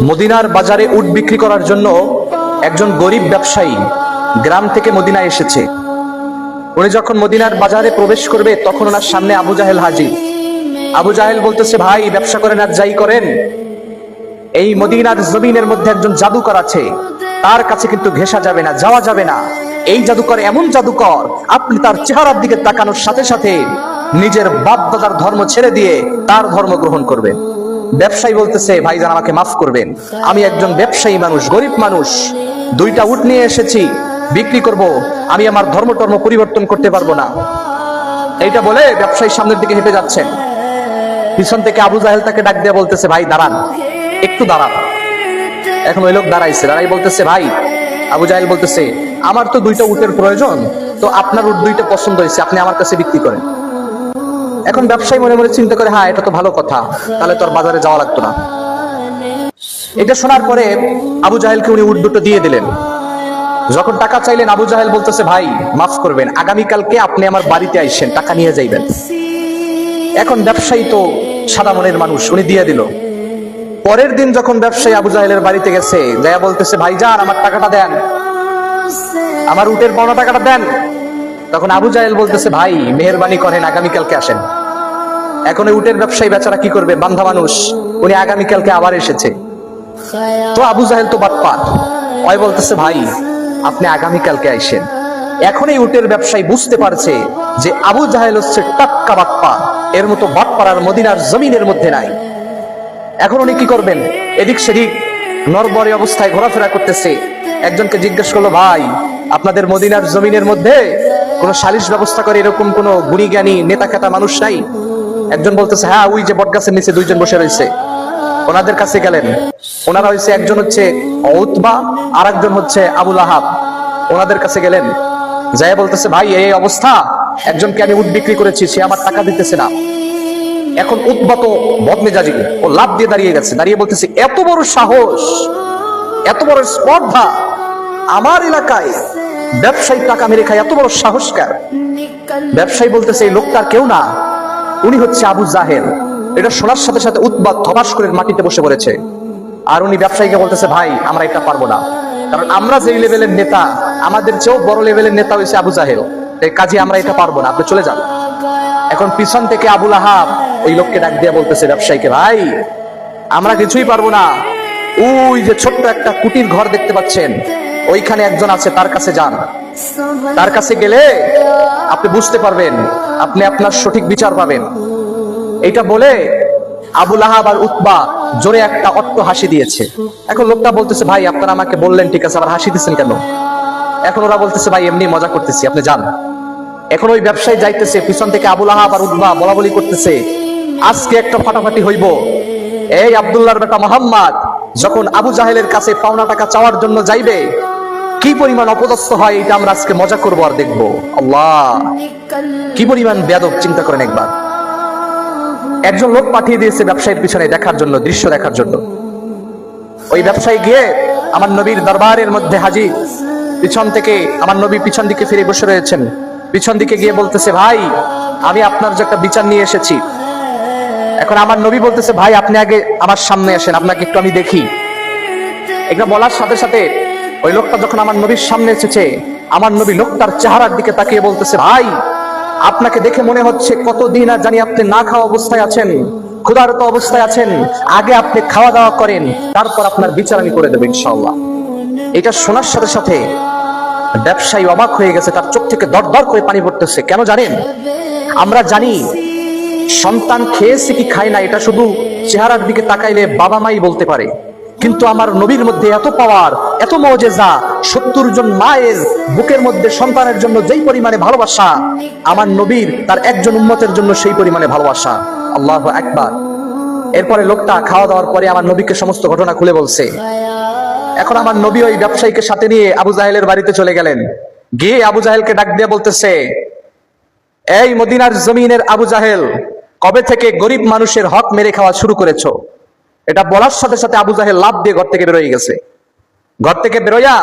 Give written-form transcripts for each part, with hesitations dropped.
মদিনার বাজারে উট বিক্রি করার জন্য একজন গরিব ব্যবসায়ী গ্রাম থেকে মদিনায় এসেছে। উনি যখন মদিনার বাজারে প্রবেশ করবে তখন ওনার সামনে আবু জাহেল হাজির। আবু জাহেল বলতেছে, ভাই ব্যবসা করেন আর যাই করেন, এই মদিনার জমিনের মধ্যে একজন জাদুকর আছে, তার কাছে কিন্তু ঘেঁষা যাবে না, যাওয়া যাবে না। এই জাদুকর এমন জাদুকর, আপনি তার চেহারার দিকে তাকানোর সাথে সাথে নিজের বাপ দাদার ধর্ম ছেড়ে দিয়ে তার ধর্ম গ্রহণ করবেন। ব্যবসায়ী বলতেছে, ভাইজান আমাকে মাফ করবেন, আমি একজন ব্যবসায়ী মানুষ, গরিব মানুষ, দুইটা উট নিয়ে এসেছি, বিক্রি করব, আমি আমার ধর্ম টর্ম পরিবর্তন করতে পারবো না। এইটা বলে ব্যবসায়ী সামনের দিকে হেঁটে যাচ্ছেন। পিছন থেকে আবু জাহেল তাকে ডাক দিয়ে বলতেছে, ভাই দাঁড়ান, একটু দাঁড়ান। এখন ওই লোক দাঁড়াইছে, দাঁড়াই বলতেছে, ভাই। আবু জাহেল বলতেছে, আমার তো দুইটা উটের প্রয়োজন, তো আপনার উট দুইটা পছন্দ হয়েছে, আপনি আমার কাছে বিক্রি করেন। এখন ব্যবসায়ী মনে মনে চিন্তা করে, হ্যাঁ এটা তো ভালো কথা, তাহলে তোর বাজারে যাওয়া লাগতো না। এটা শোনার পরে আবু জাহেলকে উনি উট দুটো দিয়ে দিলেন। যখন টাকা চাইলেন, আবু জাহেল বলতেছে, ভাই মাফ করবেন, আগামীকালকে আপনি আমার বাড়িতে আইসেন, টাকা নিয়ে যাইবেন। এখন ব্যবসায়ী তো সাদা মনের মানুষ, উনি দিয়ে দিল। পরের দিন যখন ব্যবসায়ী আবু জাহেলের বাড়িতে গেছে, যায়া বলতেছে, ভাইজান আমার টাকাটা দেন, আমার উটের পাওনা টাকাটা দেন। তখন আবু জাহেল বলতেছে, ভাই মেহেরবানি করেন, আগামীকালকে আসেন। এখন ওই উটের ব্যবসায়ী বেচারা কি করবে, বান্ধা মানুষ, উনি আগামীকালকে আবার এসেছে। তো আবু জাহেল তো বাটপার, ওই বলতেছে, ভাই আপনি আগামীকালকে আইসেন। এখন এই উটের ব্যবসায়ী বুঝতে পারছে যে আবু জাহেল হচ্ছে টাটকা বাটপার, এর মতো বাটপার আর মদিনার জমিনের মধ্যে নাই। এখন উনি কি করবেন, এদিক সেদিক নরবরে অবস্থায় ঘোরাফেরা করতেছে। একজনকে জিজ্ঞেস করলো, ভাই আপনাদের মদিনার জমিনের মধ্যে কোনো সালিশ ব্যবস্থা করে এরকম কোন গুণী জ্ঞানী নেতা খেতা মানুষ নাই? একজন বলতেছে, হ্যাঁ ওই যে বটগাছের নিচে দুইজন বসে রয়েছে, ওনাদের কাছে গেলেন। ওনারা হচ্ছে, একজন হচ্ছে উতবা আর একজন হচ্ছে আবুল আহাব। ওনাদের কাছে গেলেন, যাই বলতেছে, ভাই এই অবস্থা, একজনকে আমি উট বিক্রি করেছি, সে আমার টাকা দিতেছে না। এখন উতবা তো বদমেজাজি, ও লাভ দিয়ে দাঁড়িয়ে গেছে, দাঁড়িয়ে বলতেছে, এত বড় সাহস, এত বড় স্পর্ধা, আমার এলাকায় ব্যবসায়ী টাকা মেরে খায়, এত বড় সাহস কার? ব্যবসায়ী বলতেছে, এই লোকটার কেউ না, উনি হচ্ছে আবু জাহেল। এটা শোনার সাথে সাথে উতবা ধপাস করে মাটিতে বসে পড়েছে। আর উনি ব্যবসায়ীকে বলতেছে, ভাই আমরা এটা পারবো না, কারণ আমরা যেই লেভেলের নেতা, আমাদের চেয়েও বড় লেভেলের নেতা হয়েছে আবু জাহেল, এই কাজে আমরা এটা পারবো না, আপনি চলে যান। এখন পিছন থেকে আবুল আহাব ওই লোককে ডাক দিয়ে বলতেছে ব্যবসায়ীকে, ভাই আমরা কিছুই পারবো না, ওই যে ছোট্ট একটা কুটির ঘর দেখতে পাচ্ছেন, ওইখানে একজন আছে, তার কাছে যান, তার কাছে গেলে আপনি বুঝতে পারবেন, আপনি আপনার সঠিক বিচার পাবেন। এইটা বলে আবুল আহাব আর উতবা জোরে একটা অট্ট হাসি দিয়েছে। এখন লোকটা বলতেছে, ভাই আপনারা আমাকে বললেন ঠিক আছে, আবার হাসি দিচ্ছেন কেন? এখন ওরা বলতেছে, ভাই এমনি মজা করতেছি, আপনি যান। এখন ওই ব্যবসায়ী যাইতেছে, পিছন থেকে আবুল আহাব আর উতবা বলা বলি করতেছে, আজকে একটা ফাটাফাটি হইব। এই আব্দুল্লাহর বেটা মোহাম্মদ যখন আবু জাহেলের কাছে পাওনা টাকা চাওয়ার জন্য যাইবে, কি পরিমাণ অপদস্থ হয়, এটা আমরা আজকে মজা করবো আর দেখবো। আল্লাহ, কি পরিমাণ বেয়াদব, চিন্তা করেন একবার। একজন লোক পাঠিয়ে দিয়েছে ব্যবসায়ীর পিছনে দেখার জন্য, দৃশ্য দেখার জন্য। ওই ব্যবসায়ী গিয়ে আমার নবীর দরবারের মধ্যে হাজির। পিছন থেকে আমার নবী পিছন দিকে ফিরে বসে রয়েছেন। পিছন দিকে গিয়ে বলতেছে, ভাই আমি আপনার যে একটা বিচার নিয়ে এসেছি। এখন আমার নবী বলতেছে, ভাই আপনি আগে আমার সামনে আসেন, আপনাকে একটু আমি দেখি। এটা বলার সাথে সাথে ওই লোকটা যখন আমার নবীর সামনে এসেছে, আমার নবী লোকটার চেহারার দিকে তাকিয়ে বলতেছে, ভাই আপনাকে দেখে মনে হচ্ছে কতদিন আর জানি আপনি না খাওয়া অবস্থায় আছেন, ক্ষুধার্ত অবস্থায় আছেন, আগে আপনি খাওয়া দাওয়া করেন, তারপর আপনার বিচার আমি করে দেবো ইনশাআল্লাহ। এটা শোনার সাথে সাথে ব্যবসায়ী অবাক হয়ে গেছে, তার চোখ থেকে দর দর করে পানি পড়তেছে। কেন জানেন? আমরা জানি সন্তান খেয়েছে কি খায় না, এটা শুধু চেহারার দিকে তাকাইলে বাবা মাই বলতে পারে, কিন্তু আমার নবীর মধ্যে এত পাওয়ার, এত মুজিজা, 70 জন মায়ের বুকের মধ্যে সন্তানের জন্য যেই পরিমাণে ভালোবাসা, আমার নবীর তার একজন উম্মতের জন্য সেই পরিমাণে ভালোবাসা। আল্লাহু আকবার। এরপরে লোকটা খাওয়া দাওয়ার পরে আমার নবীকে সমস্ত ঘটনা খুলে বলছে। এখন আমার নবী ওই ব্যবসায়ীকে সাথে নিয়ে আবু জাহেলের বাড়িতে চলে গেলেন। গিয়ে আবু জাহেলকে ডাক দিয়ে বলতেছে, এই মদিনার জমিনের আবু জাহেল, কবে থেকে গরিব মানুষের হক মেরে খাওয়া শুরু করেছো? এটা বলার সাথে সাথে আবু জাহেল লাফ দিয়ে ঘর থেকে বেরোয় গেছে। ঘর থেকে বেরোয়া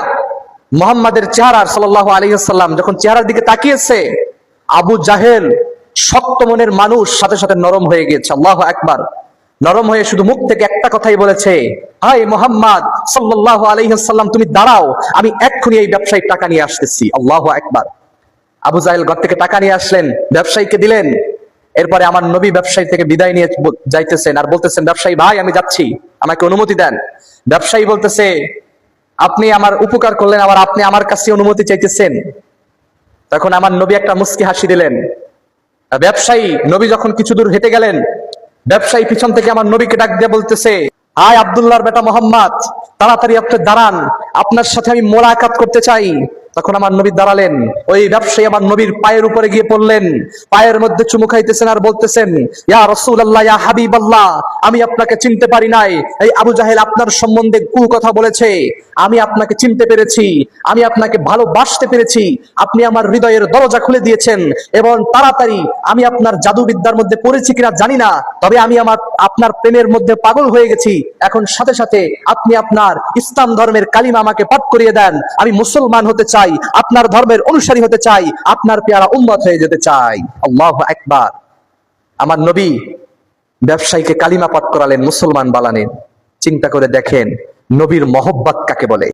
মুহাম্মাদের চেহারা, সাল্লাল্লাহু আলাইহি ওয়াসাল্লাম যখন চেহারার দিকে তাকিয়েছে, আবু জাহেল শক্ত মনের মানুষ, সাথে সাথে নরম হয়ে গিয়েছে। আল্লাহু আকবার। নরম হয়ে শুধু মুখ থেকে একটা কথাই বলেছে, হায় মুহাম্মদ সাল্লাল্লাহু আলাইহি ওয়াসাল্লাম, তুমি দাঁড়াও, আমি এক্ষুনি এই ব্যবসায়ীর টাকা নিয়ে আসতেছি। আল্লাহু আকবার। আবু জাহেল ঘর থেকে টাকা নিয়ে আসলেন, ব্যবসায়ীকে দিলেন। এরপরে আমার নবী ব্যবসায়ী থেকে বিদায় নিয়ে যাইতেছেন আর বলতেছেন, ব্যবসায়ী ভাই আমি যাচ্ছি, আমাকে অনুমতি দেন। ব্যবসায়ী বলতেছে, আপনি আমার উপকার করলেন, আবার আপনি আমার কাছে অনুমতি চাইতেছেন। তখন আমার নবী একটা মুস্কি হাসি দিলেন। ব্যবসায়ী নবী যখন কিছু দূর হেঁটে গেলেন, ব্যবসায়ী পিছন থেকে আমার নবীকে ডাক দিয়ে বলতেছে, হায় আব্দুল্লাহর বেটা মোহাম্মদ, তাড়াতাড়ি আপনি দাঁড়ান, আপনার সাথে আমি মোলাকাত করতে চাই। তখন আমার নবী দাঁড়ালেন। ওই ব্যবসায়ী আমার নবীর পায়ের উপরে গিয়ে পড়লেন, পায়ের মধ্যে চুমু খাইতেছেন আর বলতেছেন, ইয়া রাসূলুল্লাহ, ইয়া হাবিবাল্লাহ, আমি আপনাকে চিনতে পারি নাই। এই আবু জাহেল আপনার সম্বন্ধে কথা বলেছে, আমি আপনাকে চিনতে পেরেছি, আমি আপনাকে ভালোবাসতে পেরেছি। আপনি আমার হৃদয়ের দরজা খুলে দিয়েছেন এবং তাড়াতাড়ি, আমি আপনার জাদুবিদ্যার মধ্যে পড়েছি কিনা জানি না, তবে আমি আপনার প্রেমের মধ্যে পাগল হয়ে গেছি। এখন সাথে সাথে আপনি আপনার ইসলাম ধর্মের কালিমা আমাকে পাঠ করিয়ে দেন। আমি মুসলমান হতে চাই, আপনার ধর্মের অনুসারী হতে চাই, আপনার পেয়ারা উম্মত হয়ে যেতে চাই। আল্লাহু আকবার। আমার নবী ব্যবসায়ীকে কালিমা পাঠ করালেন, মুসলমান বানালেন। চিন্তা করে দেখেন নবীর মহব্বত কাকে বলে।